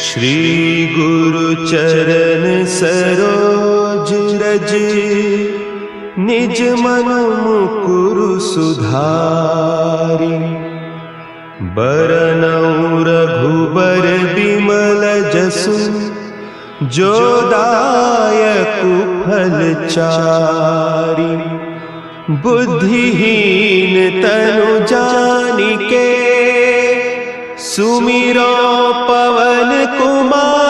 श्री गुरु चरण सरोज रज, निज मन मुकुरु सुधारि। बरनउँ रघुबर बिमल जसु, जो दायकु फल चारि। बुद्धिहीन तनु जानिके, सुमिरो पवन कुमार।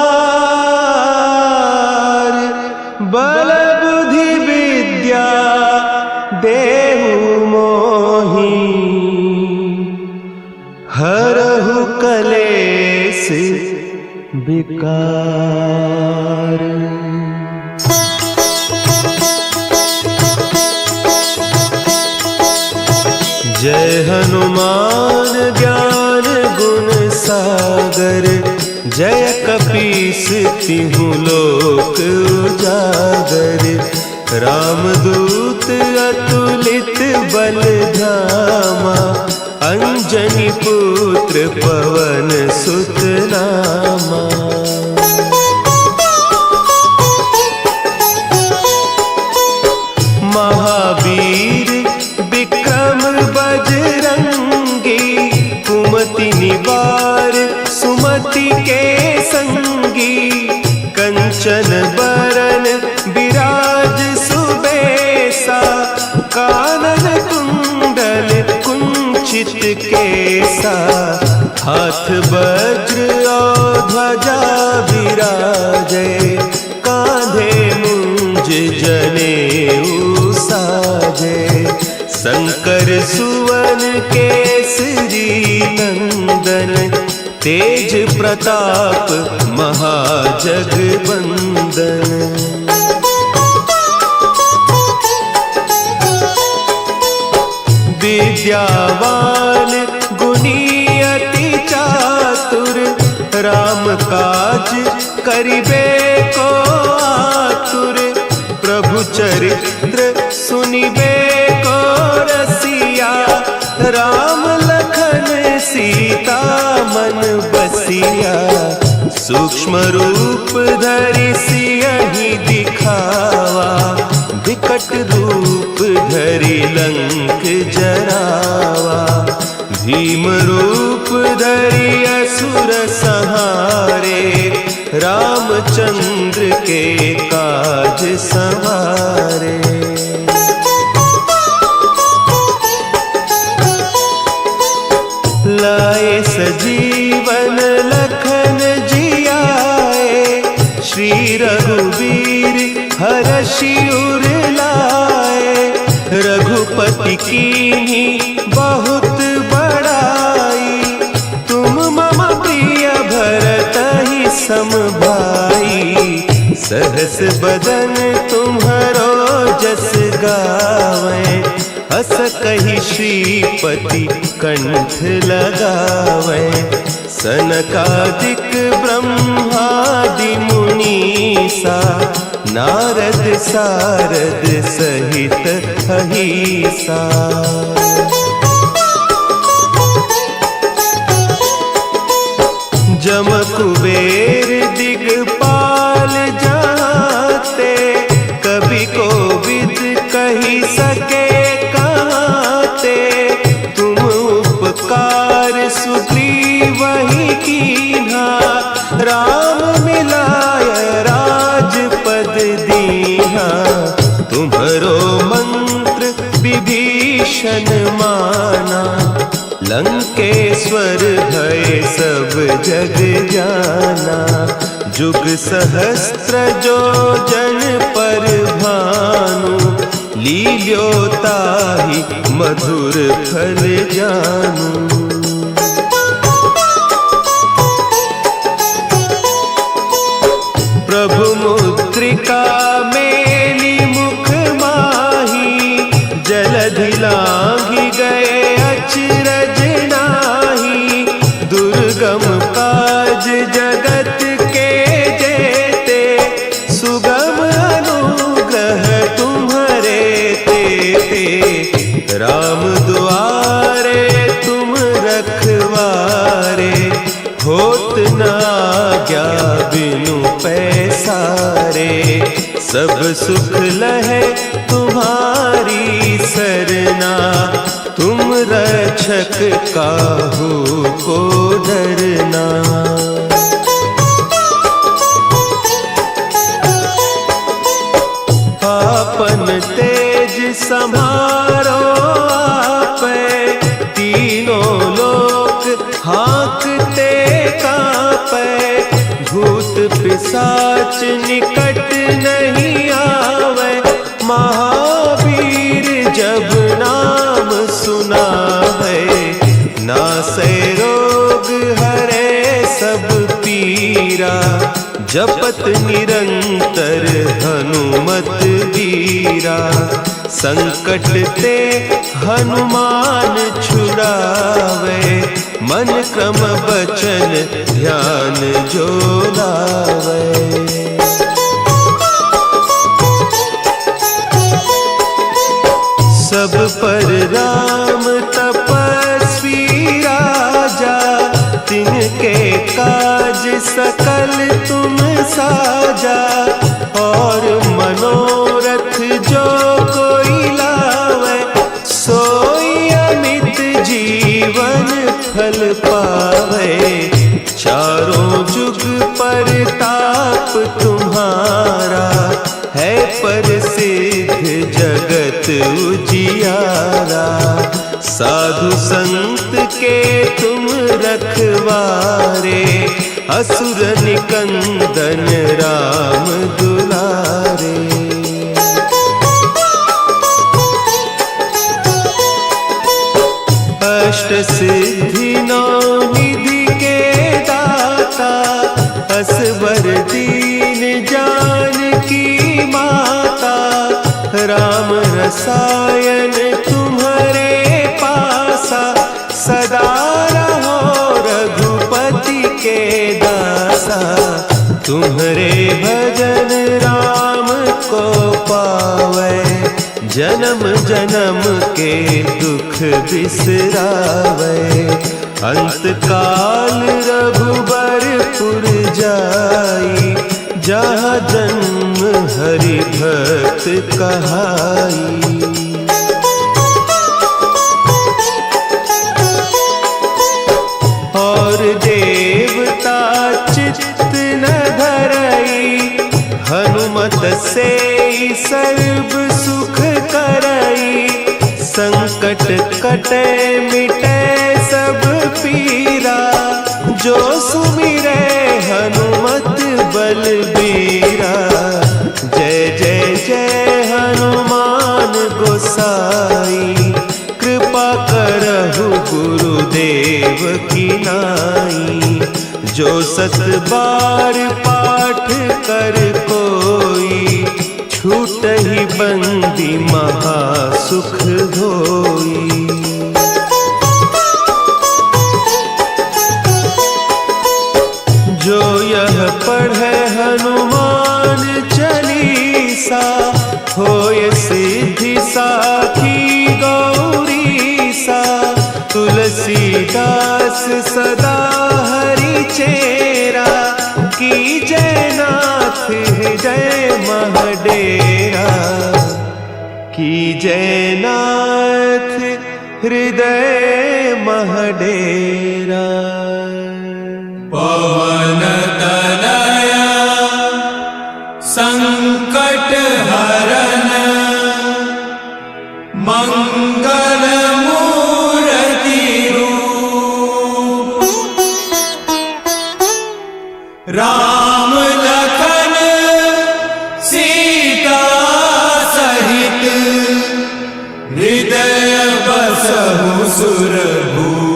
बल बुद्धि विद्या देहु मोहि, हरहु कलेस विकार। जय हनुमान ज्ञान गुण सागर, जय कपीस तिहु लोक उजागर। रामदूत अतुलित बल धामा, अंजनी पुत्र पवन सुत नामा। महावीर विक्रम बजरंगी, कुमति निवार सुमति के संगी। कंचन बरन विराज सुबेसा, कानन कुंडल कुंचित केसा। हाथ वज्र और ध्वजा विराजे, कांधे मुंज जनेऊ साजे। शंकर सुवन केसरी नंदन, तेज प्रताप महाजगवंदन। विद्यावान गुणी अति चातुर, राम काज करिबे को आतुर। प्रभु चरित्र सुनिबे को रसिया, राम लखन सीता मन बसिया। सूक्ष्म रूप धरि सियहि दिखावा, विकट रूप धरि लंक जरावा। भीम रूप धरि असुर संहारे, रामचंद्र के काज सवारे। लाए सजीवन लखन जियाए, श्री रघुवीर हरषि उर लाए। रघुपति कीन्ही बहुत बड़ाई, तुम मम प्रिय भरतहि सम भाई। सहस बदन तुम्हरो जस गावें, हस कहि श्रीपति कंठ लगावें। सनकादिक ब्रह्मादि मुनीसा, नारद सारद सहित अहीसा। जम कुबेर दिगपाल जाते, कवि कोविद कहि सके कहते। तुम उपकार सुग्रीवहि कीन्हा, राम मिलाय राजपद दीन्हा। तुम्हरो मंत्र विभीषण माना, लंकेश्वर भय सब जग जाना। जुग सहस्त्र जो जन पर भानु, लील्योताहि मधुर फल जानू। प्रभु मुद्रिका मेली मुख माही, जलधि लांघि गए अचरज नाही। दुर्गम काज जगत के जेते, सुगम अनुग्रह तुम्हरे तेते। राम दुआरे तुम रखवारे, होत न आज्ञा बिनु पैसारे। सब सुख लहे तुम्हारी सरना, तुम रक्षक काहू को डरना। आपन तेज सम्हारो आपै, तीनों लोक हाँकते कांपै। भूत पिशाच निकट नहीं आवे, महावीर जब नाम सुनावे। नासै रोग हरे सब पीरा, जपत निरंतर हनुमत वीरा। संकट ते हनुमान छुड़ावे, मन क्रम बचन ध्यान जो लावे। सब पर राम तपस्वी राजा, तिनके काज सकल तुम साजा। और मनोरथ जो कोई लावे, सोई अमित जीवन फल पावे। चारों जुग परताप तुम्हारा, है प्रसिद्ध जगत उजियारा। साधु संत के तुम रखवारे, असुर निकंदन राम दुलारे। अष्ट सिद्धि नौ निधि के दाता, असवर दीन जानकी माता। राम रसायन तुम्हारे पासा, सदा रहो रघुपति के दासा। तुम्हारे भजन राम को पावे, जन्म जन्म के दुख बिसरावे। अंत काल रघुबरपुर जाई, जहाँ जन्म हरि भक्त कहाई। और देवता चित्त न धरई, हनुमत से सर्व सुख करई। संकट कटे मिटे सब पीरा, जो सुमिरे हनुमत बलबीरा। जय जय जय हनुमान गोसाई, कृपा करहु गुरुदेव की नाई। जो सत बार पाठ कर कोई, छूटहि बंदी महा सुख होई। जो यह पढ़े हनुमान चालीसा, होय सिद्धि साखी गौरीसा। तुलसीदास सदा हरि चेरा, की जयनाथ हृदय महडेरा। की जयनाथ हृदय महडेरा। पवन तनया संकट हरन, मंगल मूर्ति रूप। राम लखन सीता सहित, हृदय बसहु सुरभूप।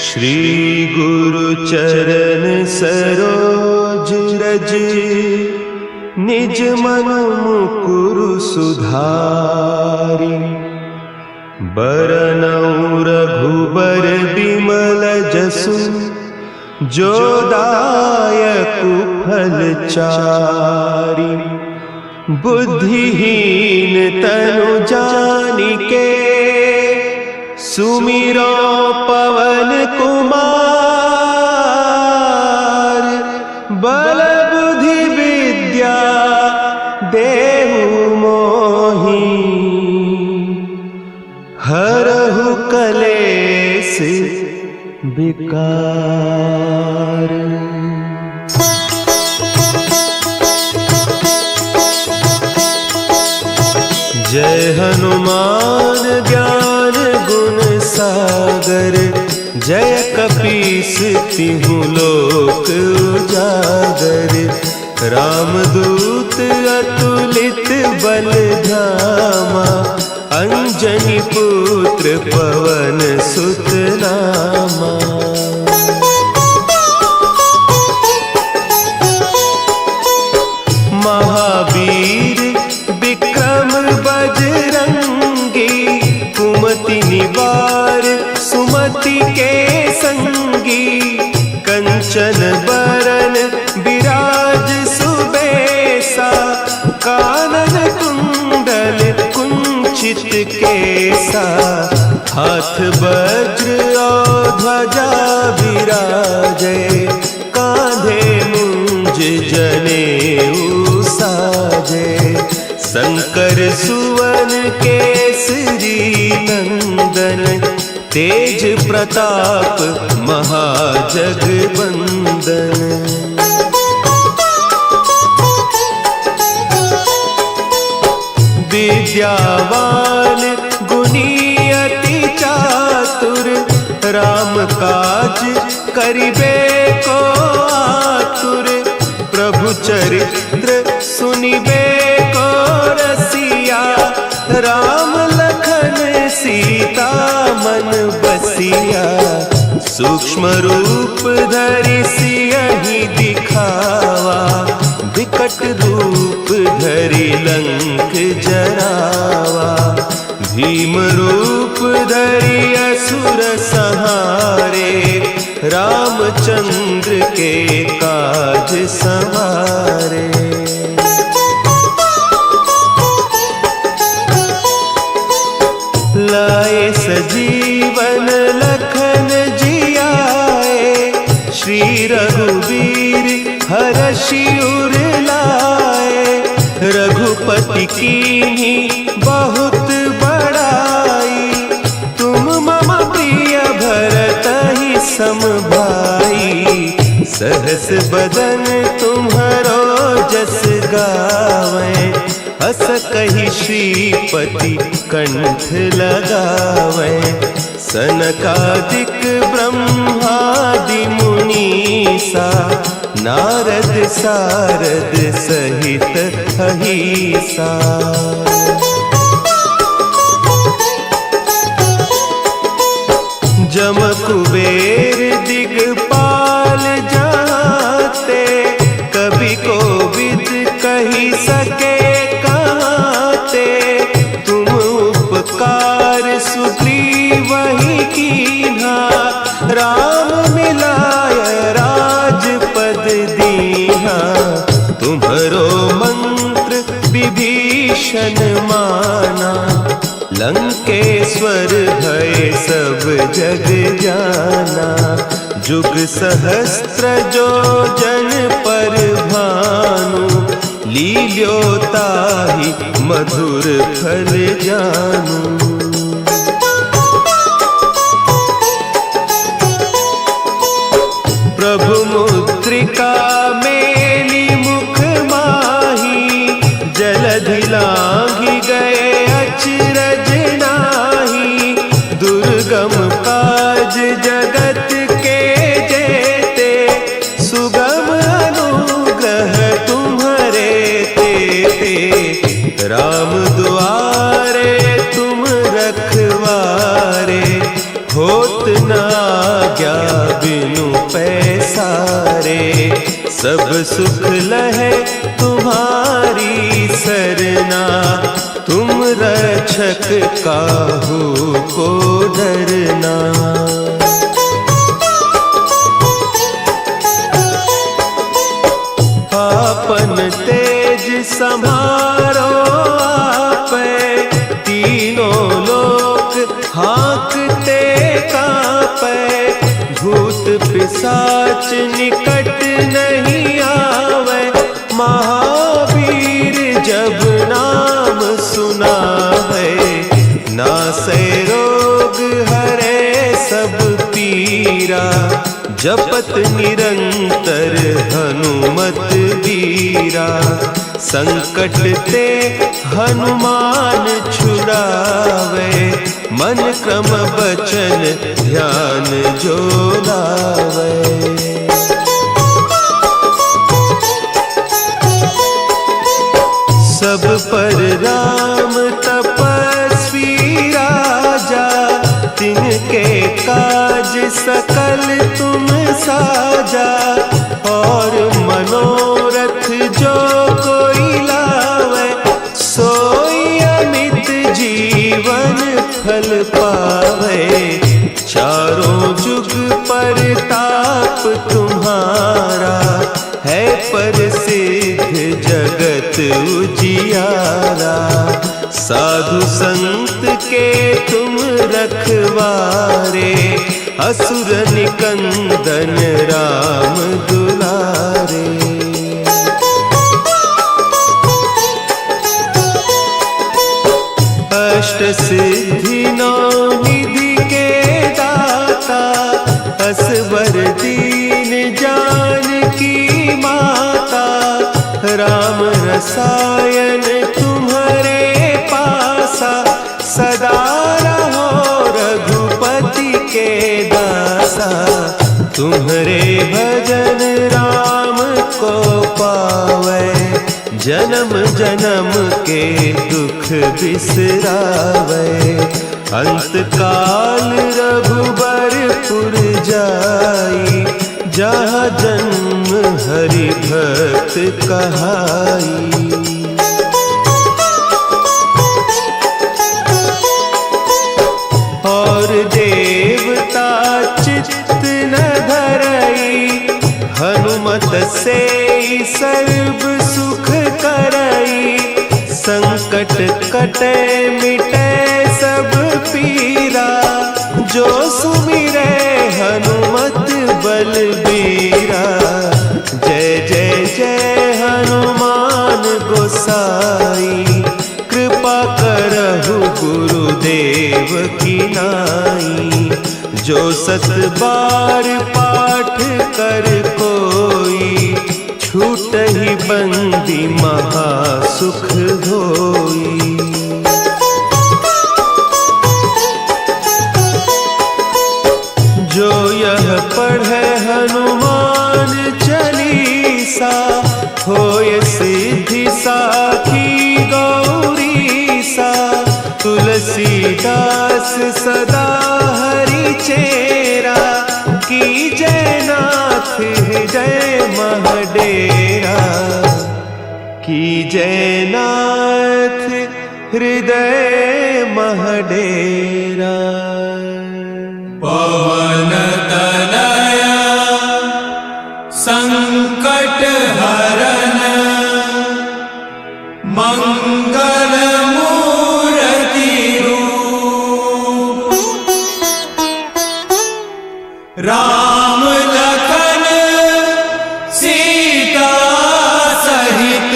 श्री गुरु चरण सरोज रज, निज मन मुकुरु सुधारि। बरनउँ रघुबर बिमल जसु, जो दायक फलचारी। बुद्धिहीन तनु जानिके सुमिरो पवन कुमार। बल बुद्धि विद्या देहु मोहि हरहु कलेस विकार। जय हनुमान ज्ञान गुण सागर। जय कपीस तिहु लोक उजागर। रामदूत अतुलित बल धामा। अंजनी पुत्र पवन सुत नामा। महावीर विक्रम बजरंगी। कुमति निवार सुमति के संगी। कंचन बरन विराज सुबेसा। कानन कुंडल कुंचित केसा। हाथ वज्र और ध्वजा विराजे। कांधे मुंज जनेऊ साजे। शंकर सुवन केसरी नंदन। तेज प्रताप महाजगवंदन। विद्यावान गुणी अति चातुर। राम काज करिबे को आतुर। प्रभु चरित्र सुनिबे को रसिया। राम लखन सीता मन बसिया। सूक्ष्म रूप धरि सियहि दिखावा। विकट रूप धरि लंक जरावा। भीम रूप धरि असुर संहारे। रामचंद्र के काज संवारे। लाए सजीवन लखन जियाए। श्री रघुवीर हरषि उर लाए। रघुपति कीन्ही बहुत बड़ाई। तुम मम प्रिय भरतहि सम भाई। सहस बदन तुम्हरो जस गावें। हस कहि श्रीपति कंठ लगावें। सनकादिक ब्रह्मादि मुनीसा। नारद सारद सहित अहीसा। जम कुबेर दिगपाल जाते। कवि कोविद कही सके कहते। तुम उपकार सुग्रीवहि कीन्हा। राम मिलाय राजपद दीन्हा। तुम्हरो मंत्र विभीषण माना। लंकेश्वर भय सब जग जाना। जुग सहस्त्र जो जन पर भानु। लील्योताहि मधुर फल जानू। प्रभु मुद्रिका मेली मुख माही। जलधि लांघि गए अचरज नाही। दुर्गम काज जगत के जेते। सुगम अनुग्रह तुम्हरे तेते। राम दुआरे तुम रखवारे। होत न आज्ञा बिनु पैसारे। सब सुख लहे तुम्हारी सरना। तुम रक्षक काहू को डरना। सम्हारो आपै, तीनों लोक हाँकते कांपै। भूत पिशाच निकट नहीं आवे, महावीर जब नाम सुनावे। नासै रोग हरे सब पीरा, जपत निरंतर हनुमत बीरा। संकट ते हनुमान छुड़ावे, मन क्रम बचन ध्यान जो लावे। सब पर राम तपस्वी राजा, तिनके काज सकल तुम साजा। और मनोरथ जो कोई लावे, सोई अमित जीवन फल पावे। चारों जुग परताप तुम्हारा, है प्रसिद्ध जगत उजियारा। साधु संत के तुम रखवारे, असुर निकंदन राम दुलारे। अष्ट सिद्धि नौ निधि के दाता, असवर दीन जानकी माता। राम रसायन तुम्हारे पासा, सदा रहो रघुपति के दासा। तुम्हारे भजन राम को पावे, जन्म जन्म के दुख बिसरावे। अंत काल रघुबरपुर जाई, जहाँ जन्म हरि भक्त कहाई। और देवता चित्त न धरई, हनुमत से सर्व सुख करई। संकट कटे मिटे सब पीरा, जो सुमिरे हनुमत बलबीरा। जय जय जय हनुमान गोसाई, कृपा करहु गुरुदेव की नाई। जो सत बार पाठ कर कोई, छूटहि बंदी महासुख होई। जो यह पढ़े हनुमान चालीसा, होय सिद्धि साखी गौरीसा। तुलसीदास सदा हरि चेरा, की जयनाथ हृदय महडेरा। की जयनाथ हृदय महडेरा। पवन तनया संकट हरन, मंगल मूर्ति रूप। राम लखन सीता सहित,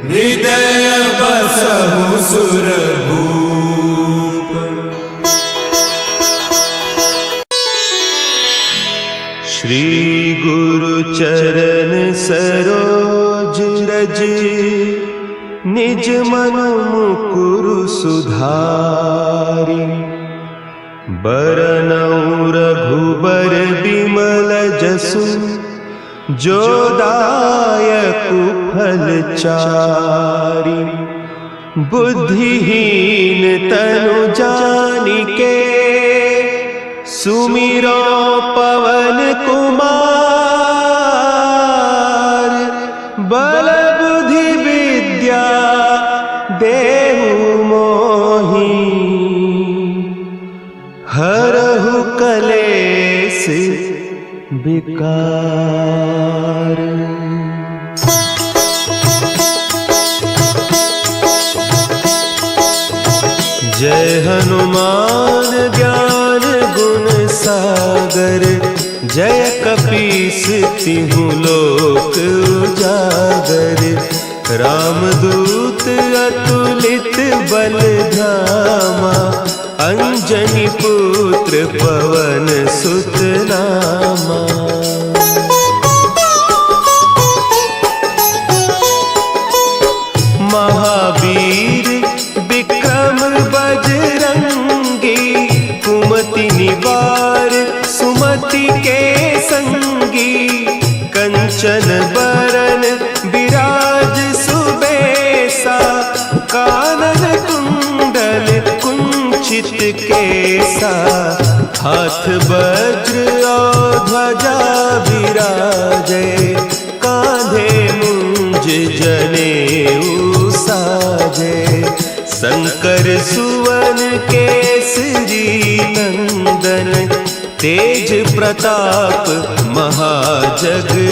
हृदय बसहु सुरभूप। श्री गुरु चरण सरोज रज, निज मन मुकुरु सुधारि। बरनउँ रघुबर बिमल जसु, जो दायकु फल चारि। बुद्धिहीन तनु जानिके, सुमिरो पवन कुमार। बल बुद्धि विद्या देहु मोहि, हरहु कलेस विकार। सागर, जय कपीस तिहु लोक उजागर। रामदूत अतुलित बल धामा, अंजनी पुत्र पवन सुत नामा। महावीर विक्रम बजरंगी, कुमति निवार सुमति के संगी। कंचन बरन विराज सुबेसा, कानन कुंडल कुंचित केसा। हाथ वज्र और ध्वजा विराजे, कांधे मुंज जनेऊ साजे। शंकर सुवन केसरी नंदन, तेज प्रताप महाजगबंदन।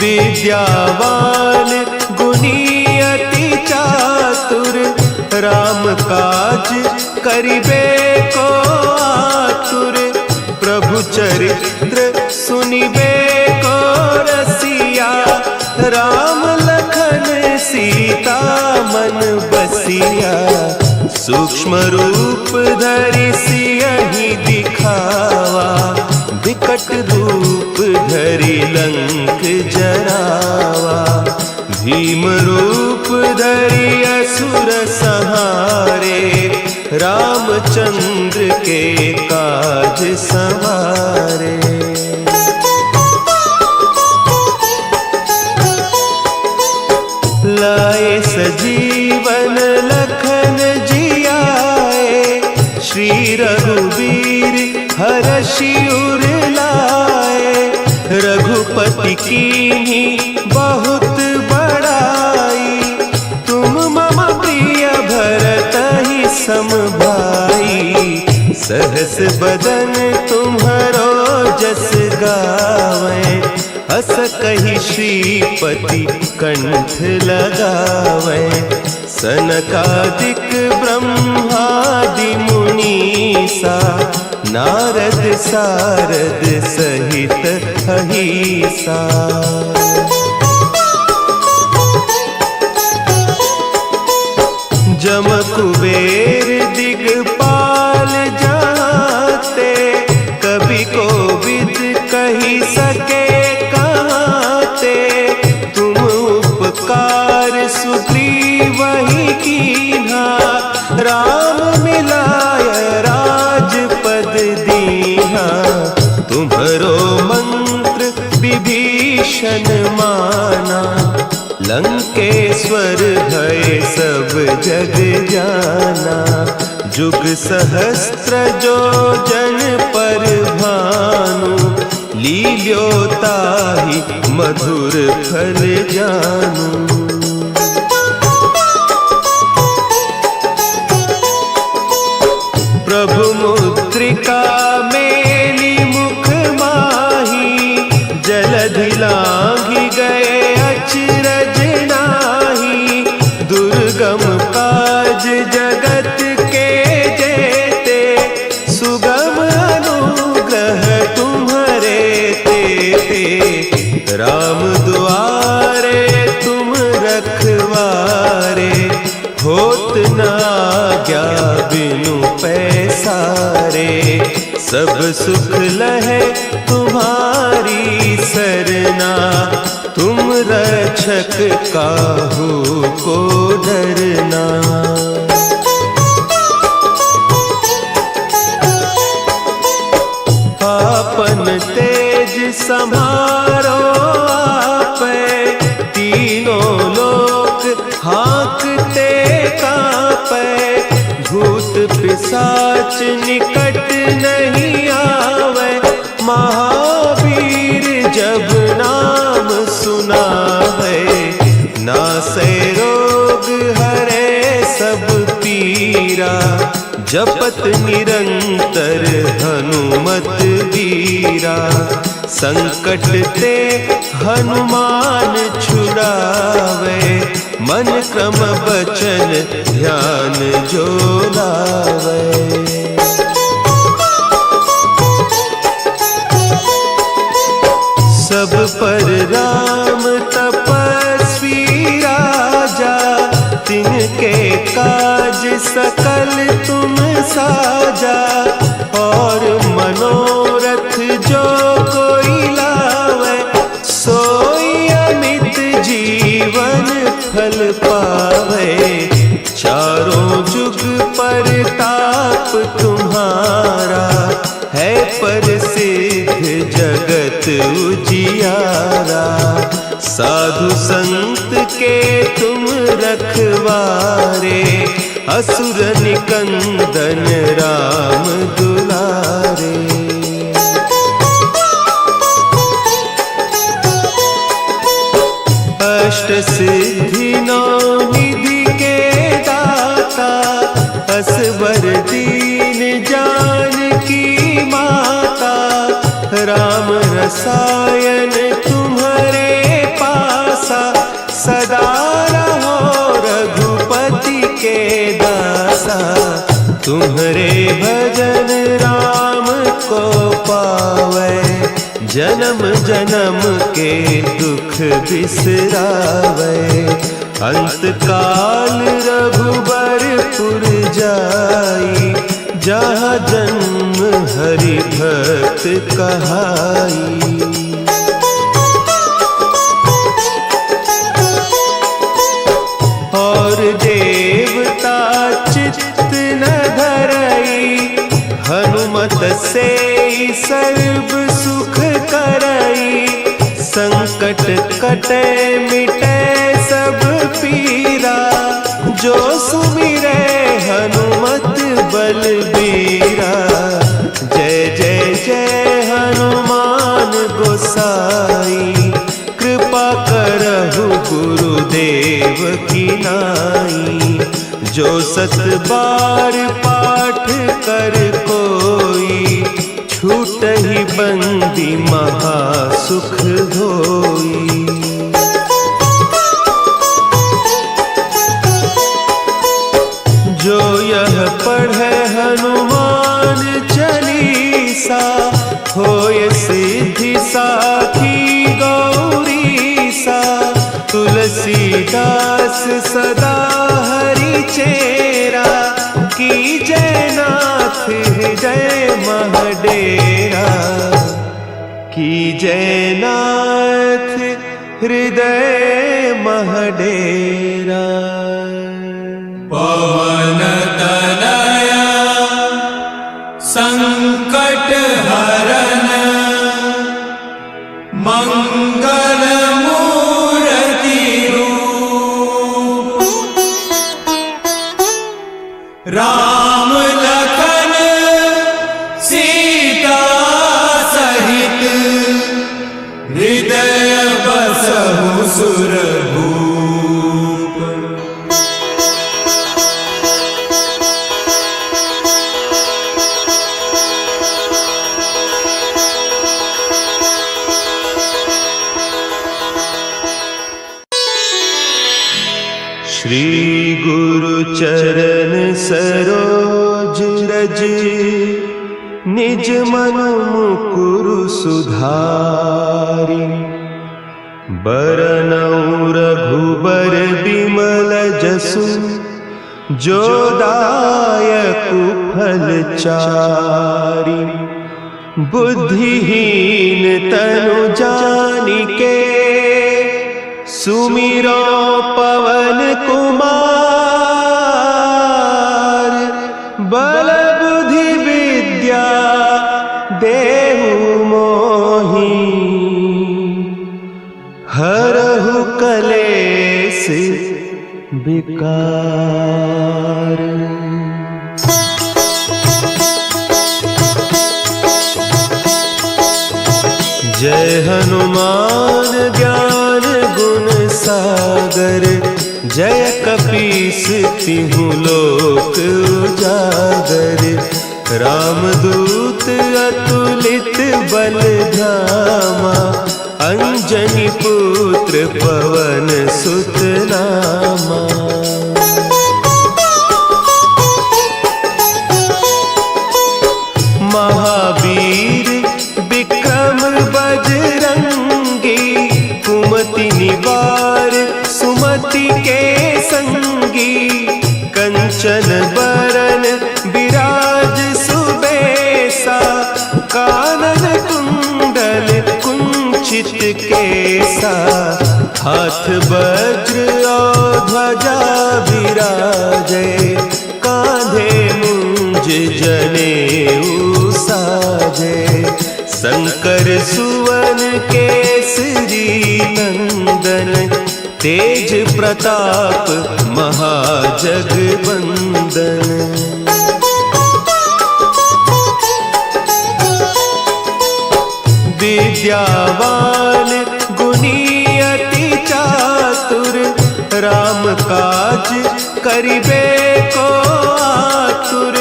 विद्यावान गुणी अति चातुर, राम काज करिबे को आतुर। प्रभु चरित्र सुनिबे को रसिया, राम लखन सीता मन बसिया। सूक्ष्म रूप धरि सियहि दिखावा, विकट रूप धरि लंक जरावा। भीम रूप धरि असुर संहारे, रामचंद्र के काज संवारे। लाए सजीवन लखन जियाए, श्री रघुवीर हरषि उर लाए। रघुपति कीन्ही बहुत बड़ाई, तुम मम प्रिय भरतहि सम भाई। सहस बदन तुम्हरो जस गावें, हस कहि श्रीपति कंठ लगावें। सनकादिक ब्रह्मादि मुनीसा, नारद सारद सहित अहीसा। जम कुबेर दिगपाल जाते, कवि कोविद कही सके कहते। तुम उपकार सुग्रीवहि कीन्हा, राम मिलाय राजपद दीन्हा। तुम्हरो मंत्र विभीषण माना, लंकेश्वर भय सब जग जाना। जुग सहस्त्र जो जन पर भानु, लील्योताहि मधुर फल जानू। प्रभु मुद्रिका मेली मुख माही, जलधि लांघि गए अचरज नाही। दुर्गम काज जगत के जेते, सुगम अनुग्रह तुम्हरे तेते। राम दुआरे तुम रखवारे, होत न आज्ञा बिनु पैसारे। सब सुख लहे तुम्हारी सरना, तुम रक्षक काहू को डरना। आपन तेज समारो आपे, तीनों लोक हाँकते कांपे। भूत पिशाच निकट नहीं आवे, महावीर जब नाम सुना है। नासै रोग हरे सब पीरा, जपत निरंतर हनुमत वीरा। संकट ते हनुमान छुड़ावे, मन क्रम बचन ध्यान जो लावे। सब पर राम तपस्वी राजा, तिनके काज सकल तुम साजा। और मनोरथ जो कोई लावे, सोई अमित जीवन फल पावे। चारों जुग परताप तुम्हारा, है प्रसिद्ध जगत उजियारा। साधु संत के तुम रखवारे, असुर निकंदन राम दुलारे। अष्ट सिद्धि नौ निधि के दाता, असवर दीन जानकी माता। राम रसायन तुम्हारे पासा, सदा रहो रघुपति के दासा। तुम्हारे भजन राम को पावे, जन्म जन्म के दुख बिसरावे। अंत काल रघुबरपुर जाई, जहाँ जन्म हरि भक्त कहाई। और देवता चित्त न धरई, हनुमत से सर्व सुख करई। संकट कटे मिटे सब पीरा, जो सुमिरे हनुमत बलबीरा। जय जय जय हनुमान गोसाई, कृपा करहु गुरुदेव की नाई। जो सत बार पाठ कर कोई, छूटहि बंदी महासुख होई। जो यह पढ़े हनुमान चालीसा, होय सिद्धि साखी गौरीसा। तुलसीदास सदा हरि चेरा, की जय नाथ हृदय महडेरा। की जय नाथ हृदय महडेरा। पवन तनया संकट हरन, मंगल मूर्ति रूप। राम लखन सीता सहित, हृदय बसहु सुरभूप। श्री गुरु चरण सरोज रज, निज मन मुकुरु सुधारि। बरनउँ रघुबर बिमल जसु, जो दायकु फल चारि। बुद्धिहीन तनु जानिके, सुमिरो पवन कुमार। बल बुद्धि विद्या देहु मोहि, हरहु कलेस विकार। जय हनुमान ज्ञान गुण सागर, जय कपीस तिहु लोक उजागर। रामदूत दूत अतुलित बल धामा, अंजनी पुत्र पवन सुत नामा। महावीर विक्रम बजरंगी, कुमति निवार सुमति के संगी। कंचन बरन विराज सुबेसा, कानन कुंडल कुंचित केसा। हाथ वज्र और ध्वजा विराजे, कांधे मुंज जनेऊ साजे। शंकर सुवन केसरी नंदन, तेज प्रताप महाजगबंदन। विद्यावान गुणी अति चातुर, राम काज करिबे को आतुर।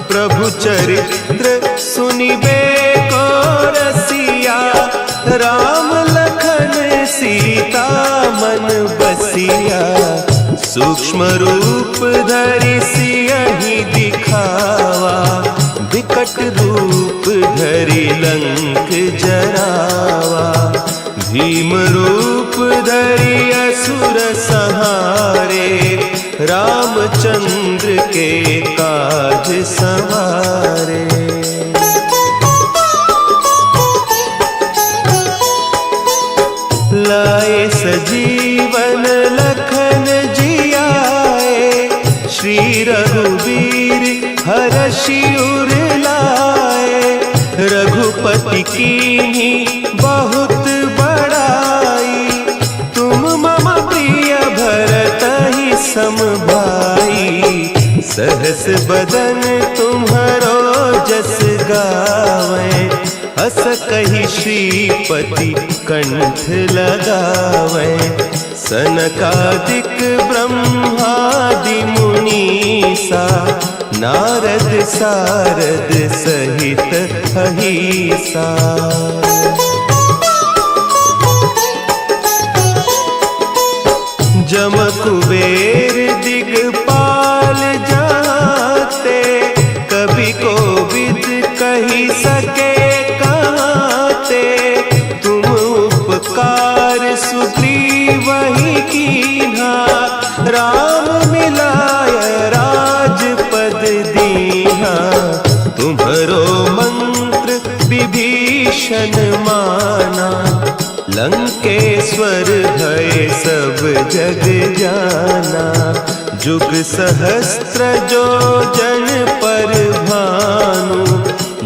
प्रभु चरित्र सुनिबे को रसिया, राम लखन सीता मन बसिया। सूक्ष्म रूप धरि सियहि दिखावा, विकट रूप धरि लंक जरावा। भीम रूप धरि असुर संहारे, रामचंद्र के काज संवारे। लाए सजीवन लखन जियाए, श्री रघुवीर हरषि उर लाए। रघुपति कीन्ही बहुत बड़ाई, तुम मम प्रिय भरतहि सम भाई। सहस बदन तुम्हरो जस गावें, हस कहि श्रीपति कंठ लगावें। सनकादिक ब्रह्मादि मुनीसा, नारद सारद सहित अहीसा। जम कुबेर दिगपाल जाते, कवि कोविद कही सके कहते। तुम उपकार सुग्रीवहि कीन्हा, राम मिलाय राजपद दीन्हा। तुम्हरो मंत्र विभीषण माना, लंकेश्वर भय सब जग जाना। जुग सहस्त्र जो जन पर भानु,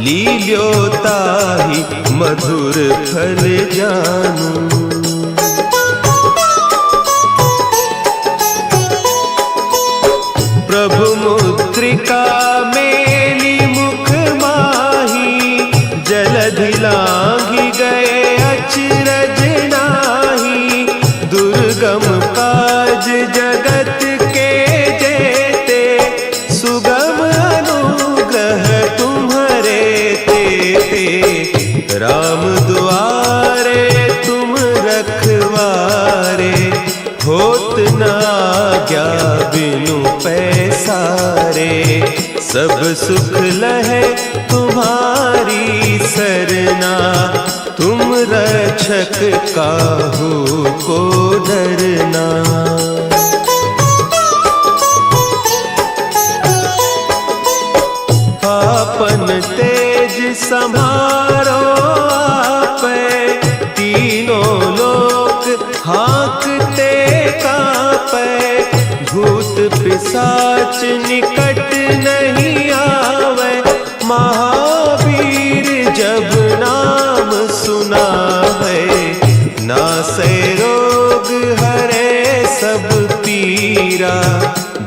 लील्योताहि मधुर फल जानू। प्रभु मुद्रिका मेली मुख माही, जलधि लांघि गए अचरज नाही। दुर्गम काज जगत के जेते, सुगम अनुग्रह तुम्हरे तेते। राम दुआरे तुम रखवारे, होत न आज्ञा बिनु पैसारे। सब सुख लहे तुम्हारी सरना, तुम रक्षक काहू को डरना। आपन तेज समारो आपे, तीनों लोक हाँकते कापे। भूत पिशाच निकट नहीं आवे, महावीर जब नाम सुना है। नासै रोग हरे सब पीरा,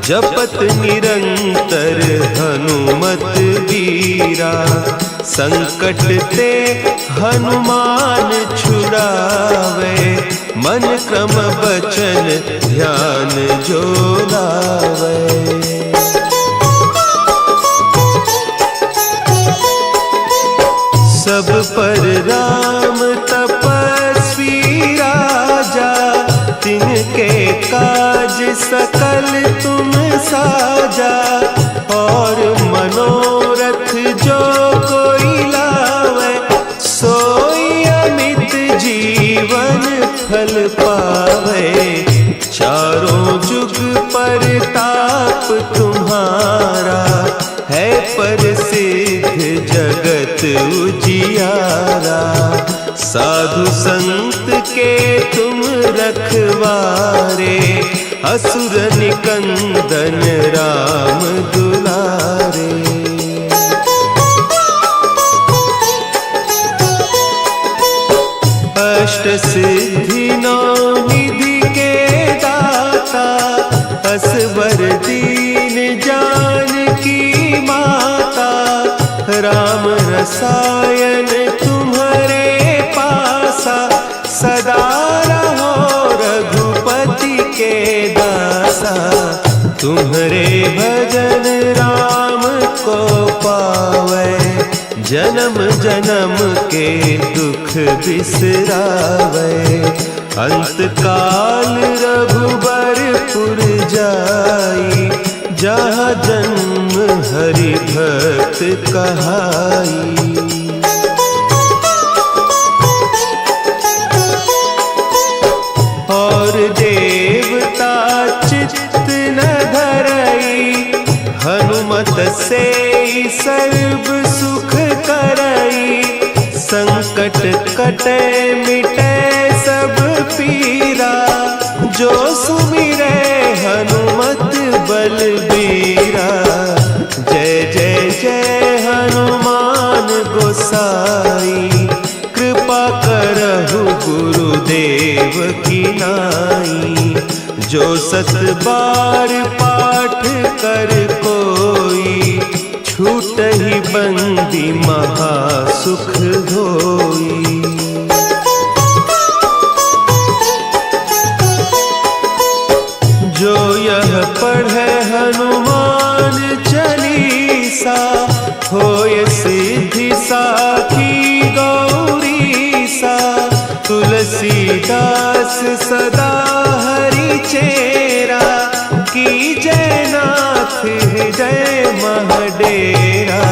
जपत निरंतर हनुमत बीरा। संकट ते हनुमान छुड़ावे, मन क्रम बचन ध्यान जो लावे। पर राम तपस्वी राजा, तिनके काज सकल तुम साजा। और मनोरथ जो कोई लावे, सोई अमित जीवन फल पावे। चारों जुग पर ताप तुम्हारा, है प्रसिद्ध जगत उजियारा। साधु संत के तुम रखवारे, असुर निकंदन राम दुलारे। अष्ट सिद्धि नौ निधि के दाता, असवर दीन जानकी माता। राम रसायन तुम्हारे पासा, सदा रहो रघुपति के दासा। तुम्हारे भजन राम को पावे, जन्म जन्म के दुख बिसरावे। अंत काल रघुबरपुर जाई, जहाँ जन्म हरि भक्त कहाई। और देवता चित्त न धरई, हनुमत से सर्व सुख करई। संकट कटे मिटे सब पीरा, जो सुमिरे हनुमत बलबीरा। जय जय जय हनुमान गोसाई, कृपा करहु गुरुदेव की नाई। जो सत बार पाठ कर कोई, छूटहि बंदी महासुख होई। जो यह पढ़े हनुमान चालीसा, होय सिद्धि साखी गौरीसा। तुलसीदास सदा हरि चेरा, की जय नाथ हृदय महडेरा।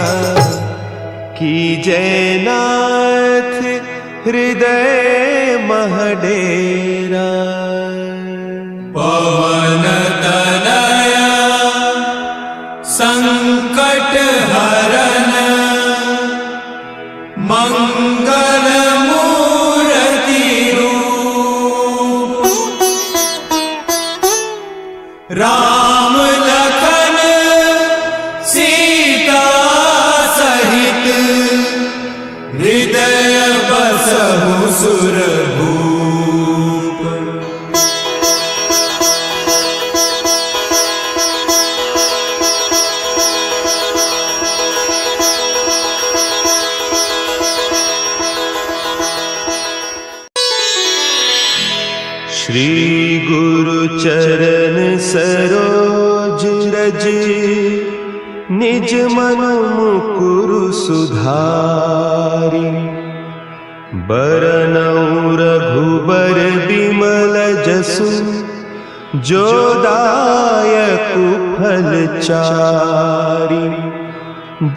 की जय नाथ हृदय महडेरा। पवन तनया संकट हरन, मंगल मूर्ति रूप। राम लखन सीता सहित, हृदय बसहु सुरभूप। श्री गुरु चरण सरोज रज, निज मन मुकुरु सुधारि। बरनउँ रघुबर बिमल जसु, जो दायकु फल चारि।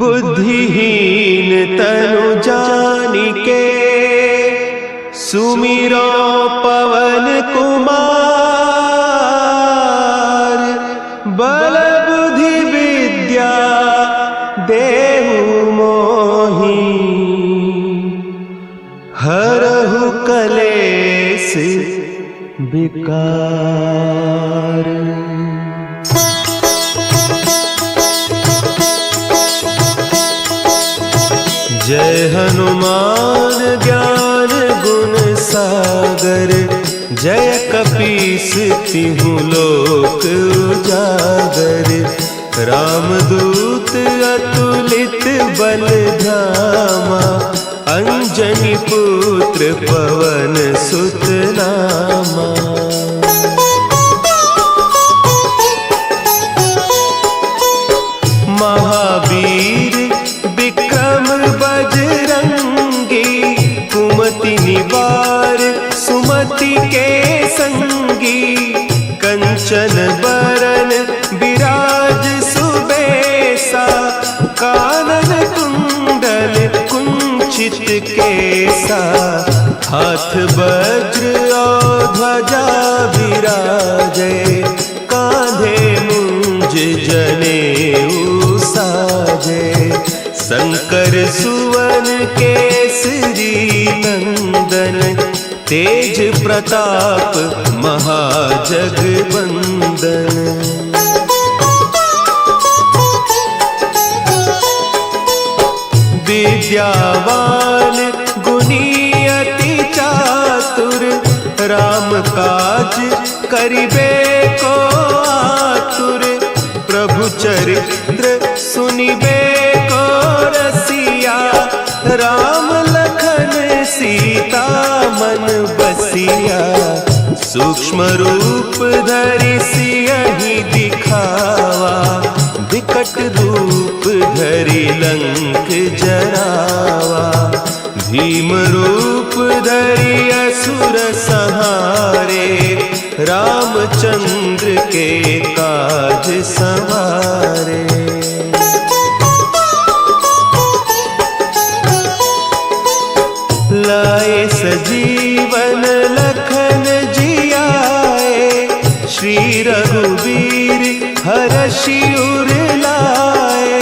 बुद्धिहीन तनु जानिके, सुमिरो पवन कुमार। बल बुद्धि विद्या देहु मोहि, हरहु कलेस विकार। जय हनुमान ज्ञान गुण सागर, जय कपीस तिहु लोक उजागर। रामदूत अतुलित बल धामा, अंजनी पुत्र पवन सुत नामा। महावीर विक्रम बजरंगी, अंगी कंचन बरन विराज सुबेसा, कानन कुंडल कुंचित केसा, हाथ वज्र और ध्वजा विराजे, कांधे मुंज जनेऊ साजे, शंकर सुवन केसरी नंदन, तेज प्रताप महाजगबंदन। विद्यावान गुणी अति चातुर, राम काज करिबे को आतुर, प्रभु चरित्र सुनिबे को रसिया, राम लखन सीता मन बसिया, सूक्ष्म रूप धरि सियहि दिखावा, विकट रूप धरि लंक जरावा, भीम रूप धरि असुर संहारे, रामचंद्र के काज संवारे। लाए सजीवन लखन जियाए, श्री रघुवीर हरषि उर लाए,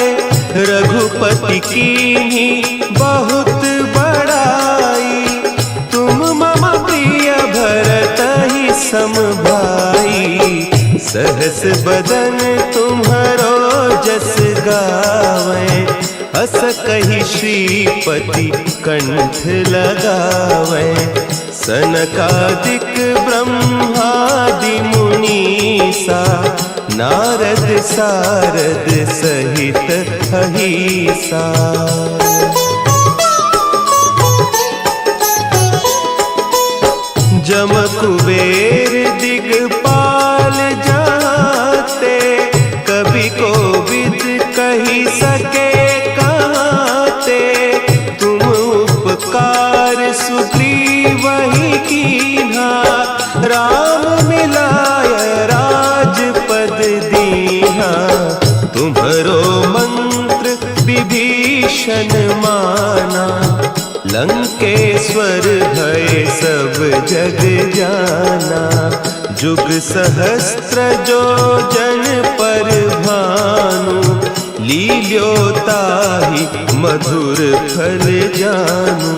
रघुपति कीन्ही बहुत बड़ाई, तुम मम प्रिय भरतहि सम भाई, सहस बदन तुम्हरो जस गावें, हस कहि श्रीपति कंठ लगावें, सनकादिक ब्रह्मादि मुनीसा, नारद सारद सहित अहीसा। जम कुबेर दिगपाल जाते, कवि कोविद कही सके कहते, तुम उपकार सुग्रीवहि कीन्हा, राम मिलाय राजपद दीन्हा, तुम्हरो मंत्र विभीषण माना, लंकेश्वर भय सब जग जाना, जुग सहस्त्र जो जन पर भानु, लील्योताहि मधुर फल जानू।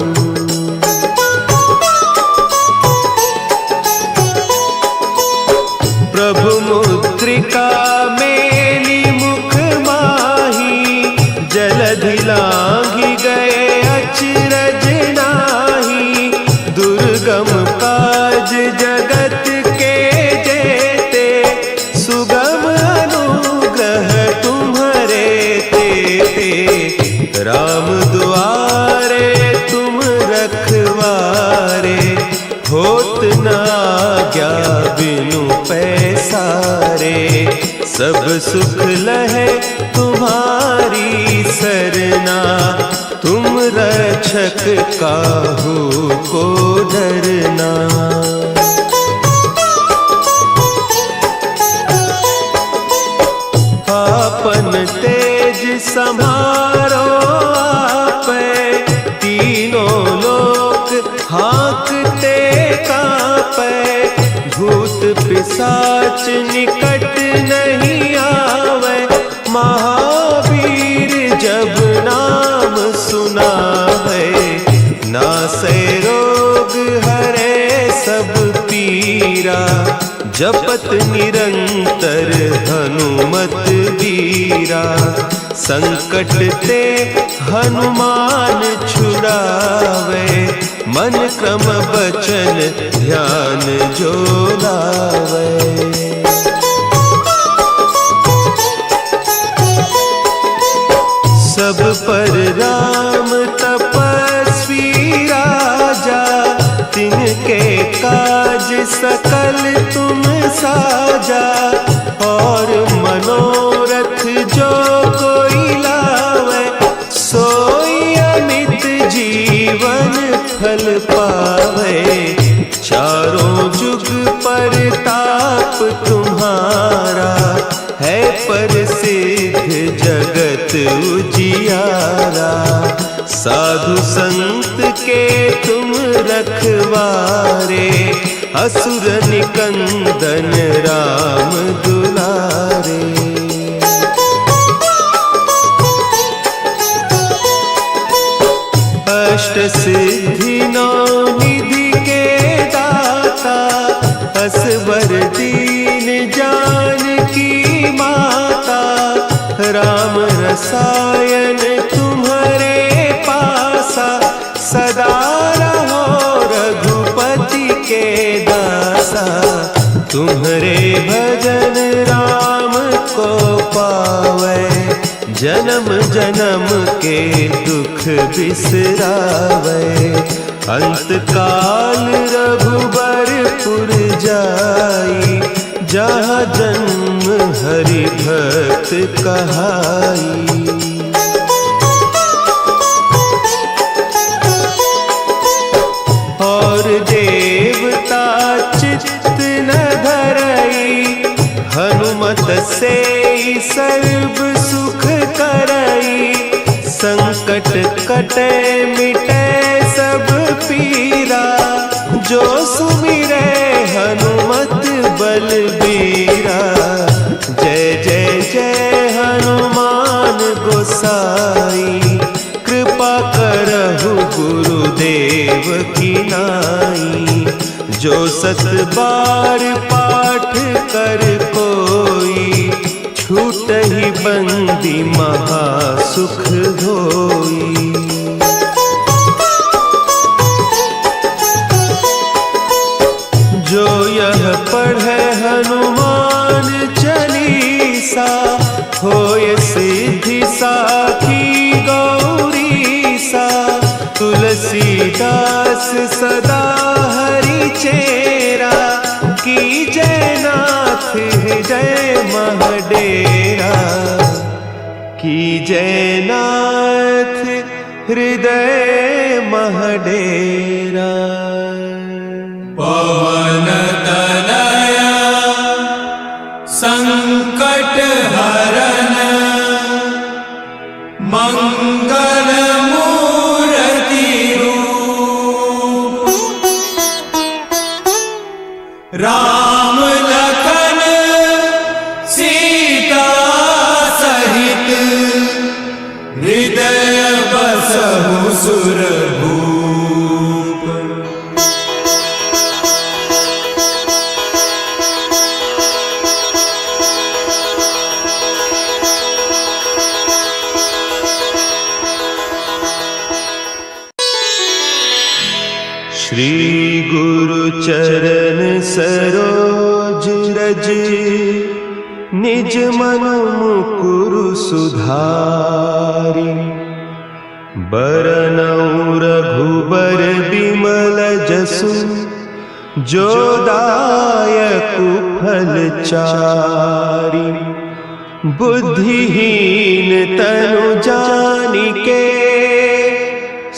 प्रभु मुद्रिका मेली मुख माही, जलधि लांघि गए अचरज नाही, दुर्गम काज जगत के जेते, सुगम अनुग्रह तुम्हरे तेते, राम दुआरे तुम रखवारे, होत न आज्ञा बिनु पैसारे, सब सुख लहे तुम्हारी सरना, तुम रक्षक काहू को डरना। आपन तेज समारो आपे, तीनों लोक हाँकते कापे, भूत पिशाच निकट नहीं आवे, महावीर जब नाम सुनावे, नासै रोग हरे सब पीरा, जपत निरंतर हनुमत बीरा, संकट ते हनुमान छुड़ावे, मन क्रम बचन ध्यान जो लावे। सब पर राम तपस्वी राजा, तिनके काज सकल तुम साजा, और मनोरथ जो कोई लावे, सोई अमित जीवन फल पावे, चारों जुग परता जगत उजियारा। साधु संत के तुम रखवारे, असुर निकंदन राम दुलारे। अष्ट सिद्धि नौ निधि के दाता, असवर दीन जानकी माता। राम रसायन तुम्हारे पासा, सदा रहो रघुपति के दासा। तुम्हारे भजन राम को पावे, जन्म जन्म के दुख बिसरावे। अंत काल रघुबरपुर जाई, जहाँ जन्म हरि भक्त कहाई। और देवता चित्त न धरई, हनुमत से सर्व सुख करई। संकट कटे मिटे सब पीरा, जो सुमिरे हनुमत बलबीरा। जय जय जय हनुमान गोसाई, कृपा करहु गुरुदेव की नाई। जो सत बार पाठ कर कोई, छूटहि बंदी महा सुख होई। जो यह पढ़े हनुमान चालीसा, होय सिद्धि साखी गौरीसा। तुलसीदास सदा हरि चेरा, की जय नाथ हृदय महडेरा। की जय नाथ हृदय महडेरा। पवन तनया संकट हरन, मंगल मूर्ति रूप। राम लखन सीता सहित, हृदय बसहु सुरभूप। श्री गुरु चरण सरोज रज, निज मन मुकुरु सुधारि। बरनउँ रघुबर बिमल जसु, जो दायकु फल चारि। बुद्धिहीन तनु जानिके,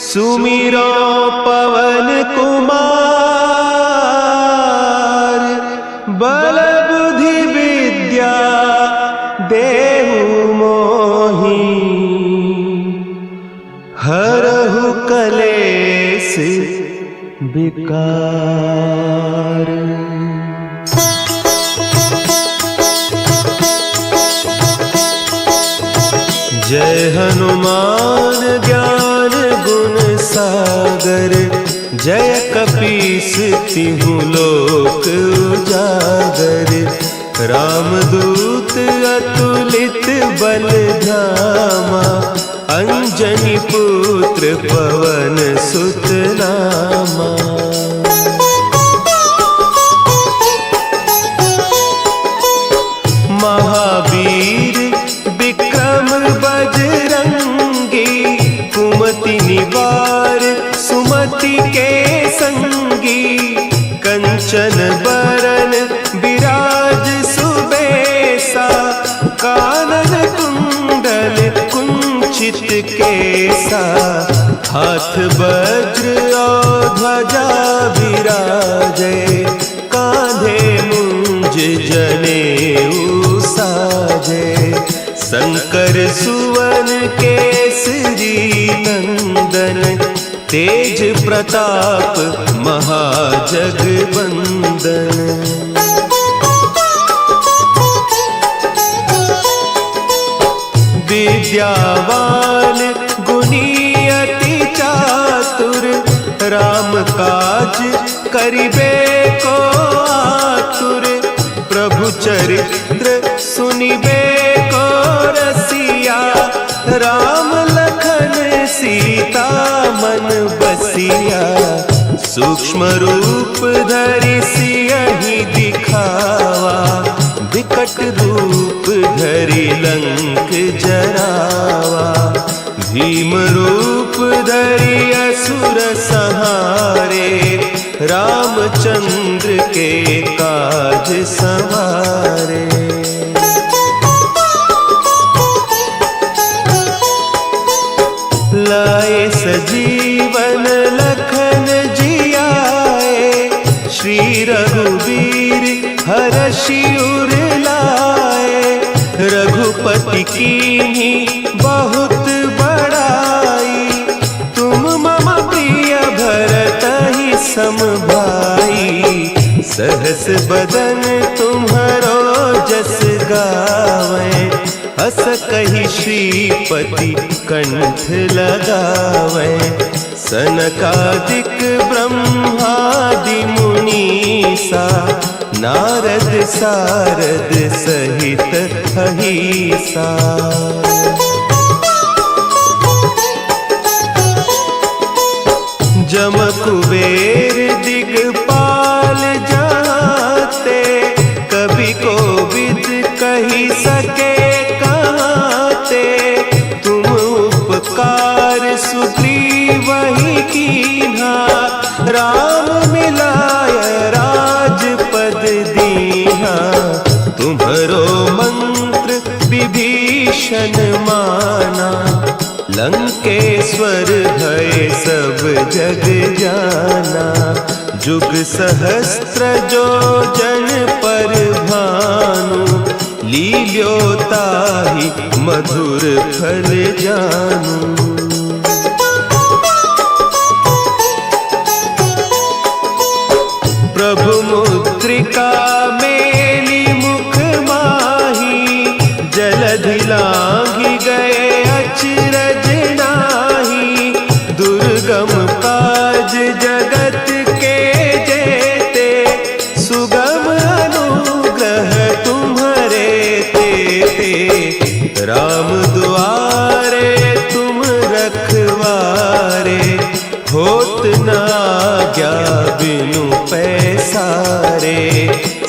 सुमिरो पवन कुमार। बल बुद्धि विद्या देहु मोहि, हरहु कलेस विकार। जय हनुमान ज्ञान गुण सागर, जय कपीस तिहु लोक उजागर। रामदूत अतुलित बल धामा, अंजनी पुत्र पवन सुत नामा। महावीर विक्रम बजरंगी, कुमति निवार सुमति के संगी। कंचन बरन विराज सुबेसा, कानन कुंडल कुंचित केसा। हाथ वज्र और ध्वजा विराजे, कांधे मुंज जनेऊ साजे। शंकर सुवन केसरी नंदन, तेज प्रताप महाजगबंदन। विद्यावान गुणी अति चातुर, राम काज करिबे को आतुर। प्रभु चरित्र सुनिबे को रसिया, राम लखन सीता मन बसिया। सूक्ष्म रूप धरि सियहि दिखावा, विकट रूप धरि लंक जरावा। भीम रूप धरि असुर संहारे, रामचंद्र के काज संवारे। लाए सजीवन लखन जियाए, श्री रघुवीर हरषि उर लाए। रघुपति कीन्ही बहुत बड़ाई, तुम मम प्रिय भरतहि सम भाई। सहस बदन तुम्हरो जस गावें, हस कहि श्रीपति कंठ लगावें। सनकादिक ब्रह्मादि मुनीसा, नारद सारद सहित अहीसा। जम कुबेर दिगपाल जाते, कवि कोविद कही सके कहते। तुम उपकार सुग्रीवहि कीन्हा, राम मिलाय राजपद दीन्हा। तुम्हरो मंत्र विभीषण माना, लंकेश्वर भय सब जग जाना। जुग सहस्त्र जो जन पर भानु, लील्योताहि मधुर फल जानू। प्रभु मुद्रिका मेली मुख माही, जलधि लांघि गए अचरज नाही। दुर्गम काज जगत के जेते, सुगम अनुग्रह तुम्हरे तेते। राम दुआरे तुम रखवारे, होत न आज्ञा बिनु पैसारे।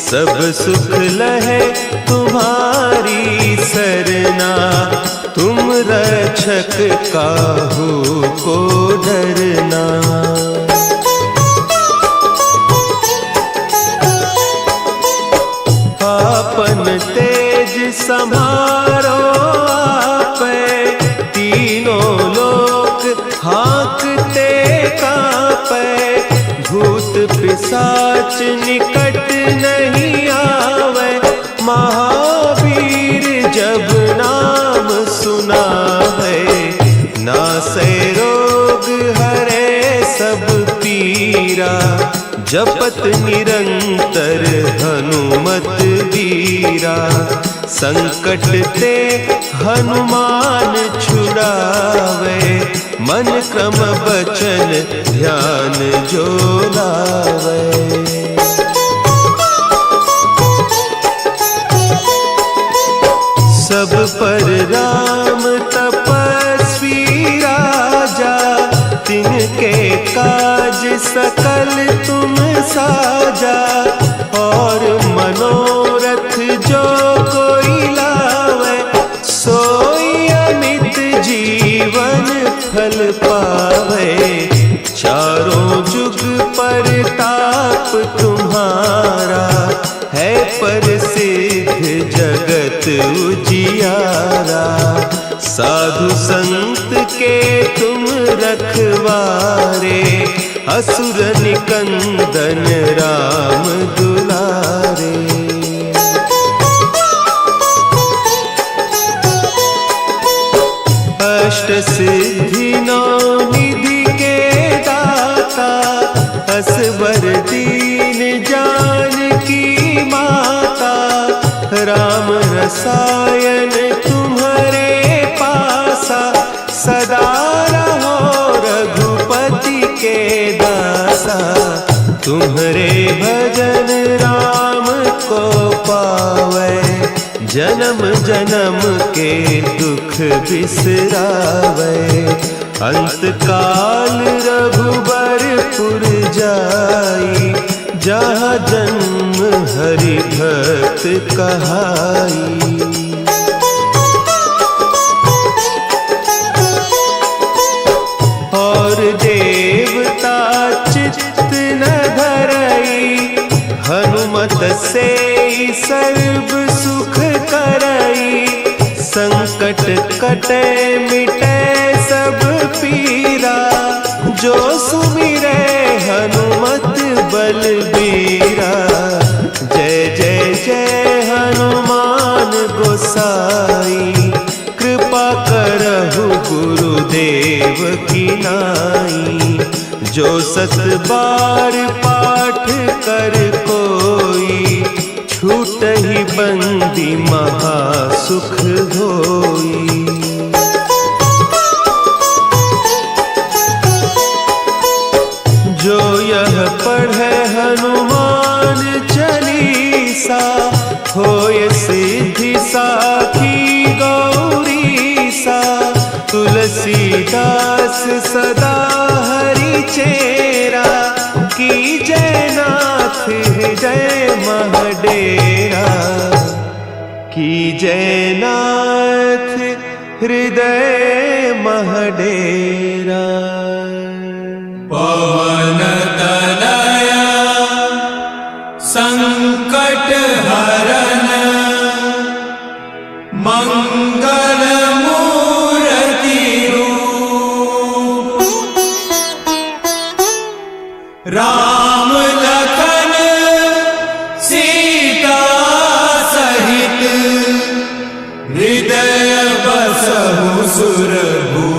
सब सुख लहे तुम्हारी सरना, तुम रक्षक काहू को डरना। आपन तेज समारो आपे, तीनों लोक हाँकते कापे। भूत पिशाच निकट नहीं आवे, महावीर जब नाम सुनावे। नासै रोग हरे सब पीरा, जपत निरंतर हनुमत बीरा। संकट ते हनुमान छुड़ावे, मन क्रम बचन ध्यान जो लावे। सब पर राम तपस्वी राजा, तिनके काज सकल तुम साजा। और मनोरथ जो कोई लावे, सोई अमित जीवन फल पावे। चारों जुग परताप तुम्हारा, है प्रसिद्ध जगत उजियारा। साधु संत के तुम रखवारे, असुर निकंदन राम दुलारे। अष्ट सिद्धि नौ निधि के दाता, असबर दीन जानकी माता, राम रसायन तुम्हारे पासा, सदा रहो रघुपति के दासा। तुम्हारे भजन राम को पावै, जन्म जन्म के दुख बिसरावै। अंत काल रघुबरपुर जाई, जहाँ जन्म हरि भक्त कहाई। और देवता चित्त न धरई, हनुमत से सर्व सुख करई। संकट कटे मिटे सब पीरा, जो सुमिरे हनुमत बलबीरा। जय जय जय हनुमान गोसाई, कृपा करहु गुरुदेव की नाई। जो सत बार पाठ कर कोई, छूटहि बंदी महासुख होई। जो यह पढ़े हनुमान चालीसा, होय सिद्धि साखी गौरीसा। तुलसीदास सदा हरि चेरा, की जय नाथ हृदय महडेरा। की जय नाथ हृदय महडेरा। पवन तनया संकट हरन, मंगल मूर्ति रूप। राम लखन सीता सहित, हृदय बसहु सुरभूप।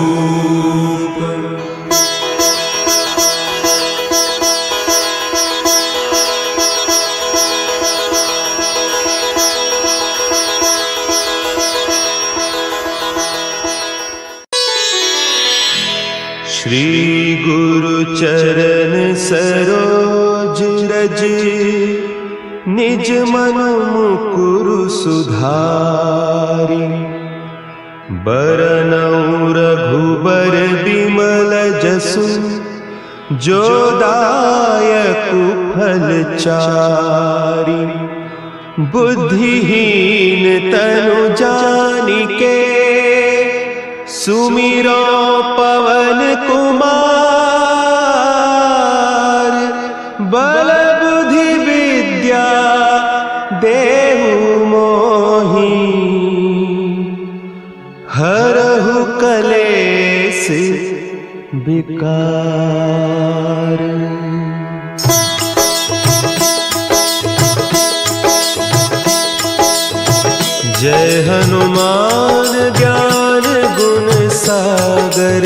श्री गुरु चरण सरोज रज, निज मनु मुकुरु सुधारि। बरनउँ रघुबर बिमल जसु, जो दायकु फल चारि। बुद्धिहीन तनु जानिके, सुमिरो पवन कुमार। बल बुद्धि विद्या देहु मोहि, हरहु कलेस विकार। जय हनुमान ज्ञान गुण सागर,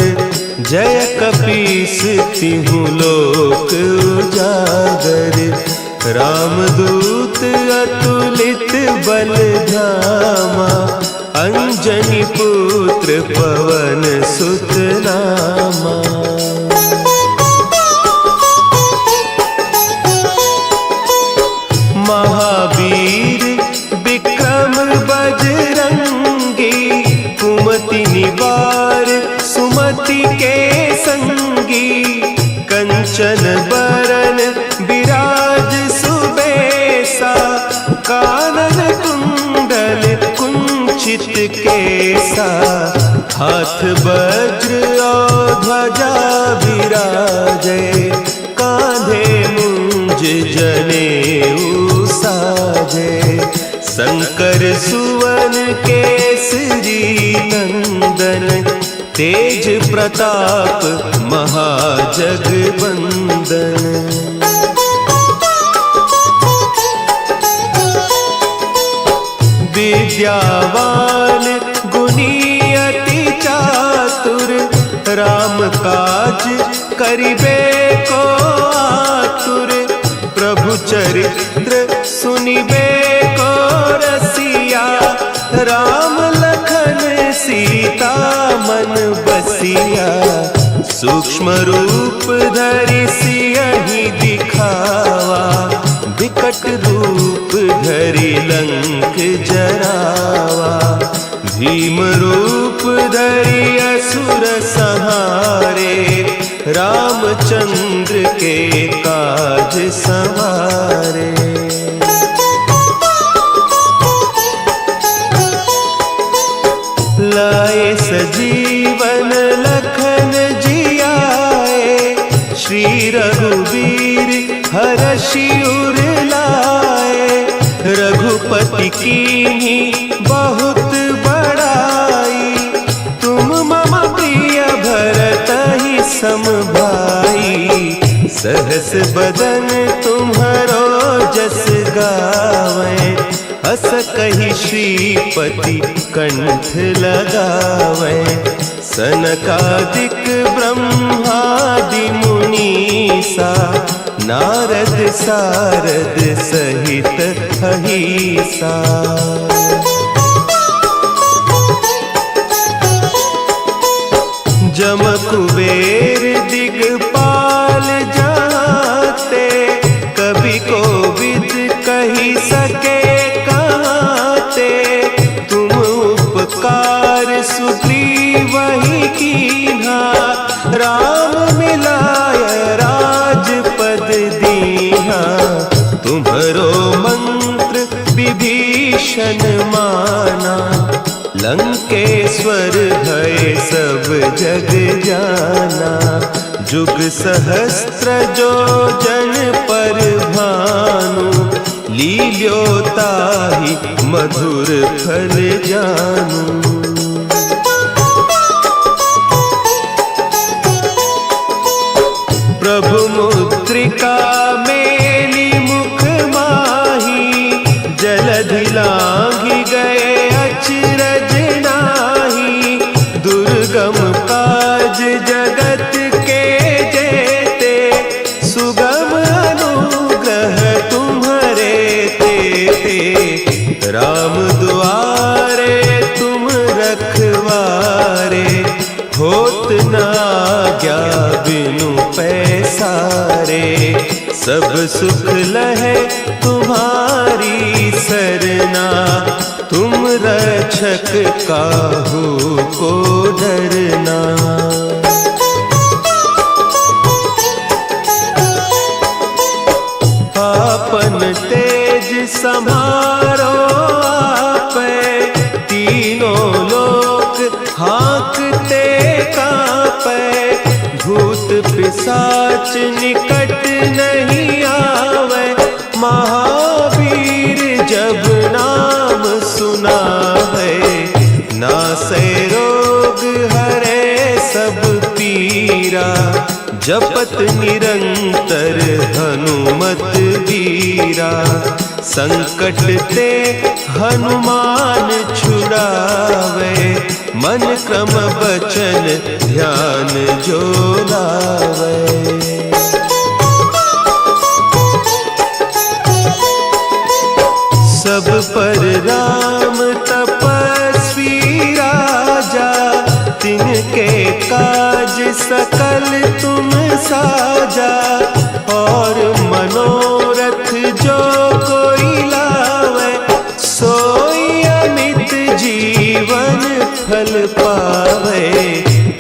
जय कपीस तिहु लोक उजागर। रामदूत अतुलित बल धामा, अंजनी पुत्र पवन सुत नामा। महावीर विक्रम बजरंगी, कुमति निवार सुमति के संगी। कंचन बरन विराज सुबेसा, कानन कुंडल कुंचित केसा। हाथ वज्र और ध्वजा विराजे, कांधे मुंज जनेऊ साजे। शंकर सुवन केसरी नंदन, तेज प्रताप महाजगवंदन। विद्यावान गुणी अति चातुर, काज करिबे को आतुर, प्रभु चरित्र सुनिबे को रसिया। राम लखन सीता मन बसिया, सूक्ष्म रूप धरि सियहि दिखावा। विकट रूप धरि लंक जरावा, भीम रूप धरि असुर संहारे। रामचंद्र के काज संवारे। लाए सजीवन लखन जियाए, श्री रघुवीर हरषि उर लाए। रघुपति कीन्ही बहुत बड़ाई, तुम मम प्रिय भरतहि सम भाई। सहस बदन तुम्हरो जस गावें, हस कहि श्रीपति कंठ लगावें। सनकादिक ब्रह्मादि मुनीसा, नारद सारद सहित अहिसा। जम कुबेर दिगपाल जाते, कवि कोविद कहि सके कहते। तुम उपकार सुग्रीवहि कीन्हा, राम मिलाय राजपद दीन्हा। तुम्हरो मंत्र विभीषण माना, लंकेश्वर भय सब जग जाना। जुग सहस्त्र जो जन पर भानु, लील्योताहि मधुर फल जानू। प्रभु मुद्रिका मेली मुख माही, जलधि लांघि गए अचरज नाही। दुर्गम काज जगत के जेते, सुगम अनुग्रह तुम्हरे तेते। राम दुआरे तुम रखवारे, होत न आज्ञा बिनु पैसारे। सब सुख लहे तुम्हारी सरना, तुम रक्षक काहू को डरना। आपन तेज समारो आपै, तीनों लोक हाँकते कांपै। भूत पिशाच निकट नहीं आवे, महावीर जब नाम सुनावे। नासै रोग हरे सब पीरा, जपत निरंतर हनुमत बीरा। संकट ते हनुमान छुड़ावे, मन क्रम बचन ध्यान जो लावे। सब पर राम तपस्वी राजा, तिनके काज सकल तुम साजा। और मनोरथ जो कोई लावे, सोई अमित जीवन फल पावे।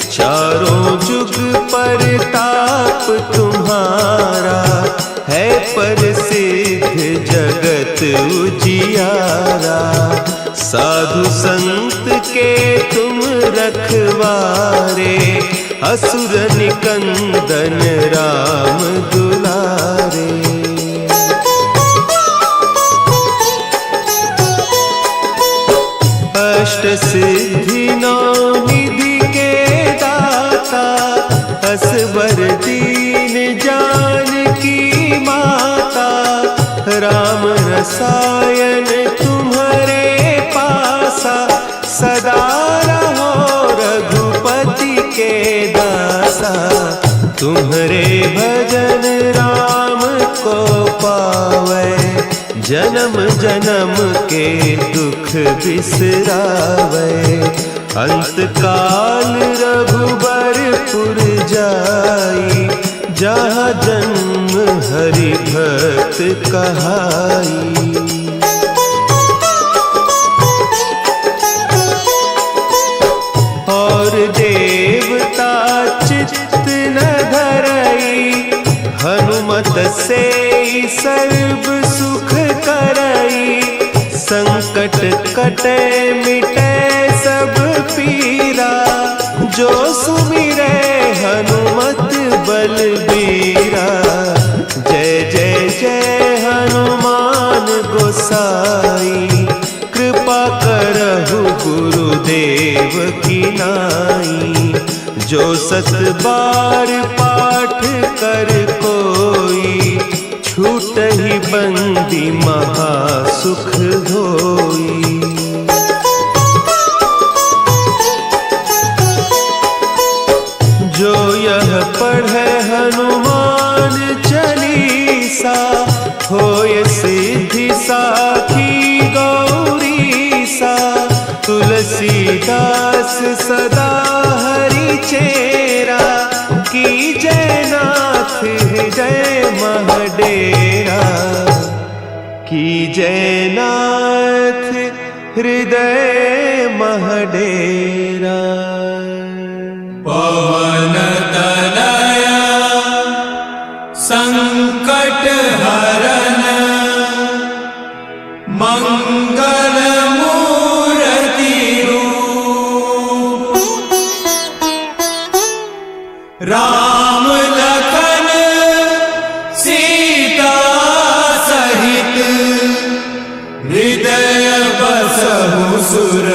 चारों जुग परताप तुम्हारा, है प्रसिद्ध जगत उजियारा। साधु संत के तुम रखवारे, असुर निकंदन राम दुलारे। अष्ट सिद्धि नौ निधि के दाता, असवर दीन जानकी माता। राम रसायन तुम्हारे पासा, सदा रहो रघुपति के दासा। तुम्हारे भजन राम को पावे, जन्म जन्म के दुख बिसरावे। अंत काल रघुबरपुर जाई, जहाँ जन्म हरि भक्त कहाई। और देवता चित्त न धरई, हनुमत से सर्व सुख करई। संकट कटे मिटे सब पीरा, जो सुमिरे हनुमत बलबीरा। जय जय जय हनुमान गोसाई, कृपा करहु गुरुदेव की नाई। जो सत बार पाठ कर कोई, छूटहि बंदी महा सुख होई। जो यह पढ़े हनुमान चालीसा, होय सिद्धि साखी गौरीसा। तुलसीदास सदा हरि चेरा, की जय नाथ हृदय महडेरा। की जय नाथ हृदय महडेरा। पवन तनया संकट हरन, मंगल मूर्ति रूप। राम लखन सीता सहित, हृदय बसहु सुर